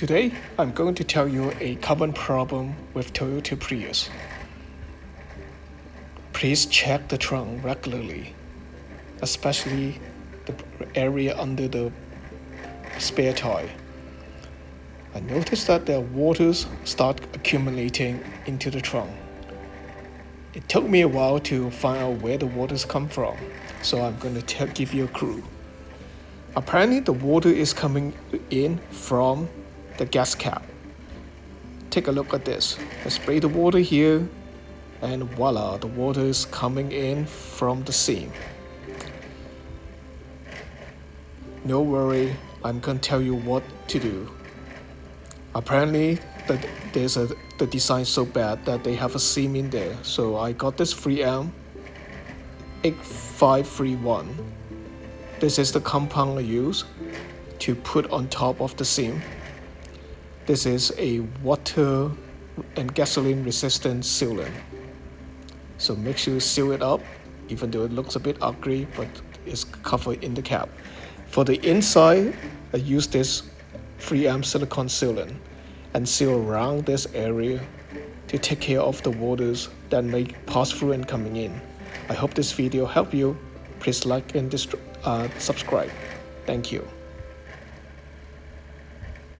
Today, I'm going to tell you a common problem with Toyota Prius. Please check the trunk regularly, especially the area under the spare tire. I noticed that the waters start accumulating into the trunk. It took me a while to find out where the waters come from, so I'm going to give you a clue. Apparently, the water is coming in from the gas cap. Take a look at this. I spray the water here, and voila, the water is coming in from the seam. No worry, I'm going to tell you what to do. Apparently, the design is so bad that they have a seam in there. So I got this 3M 8531. This is the compound I use to put on top of the seam. This is a water and gasoline resistant sealant. So make sure you seal it up, even though it looks a bit ugly, but it's covered in the cap. For the inside, I use this 3M silicone sealant and seal around this area to take care of the waters that may pass through and coming in. I hope this video helped you. Please like and subscribe. Thank you.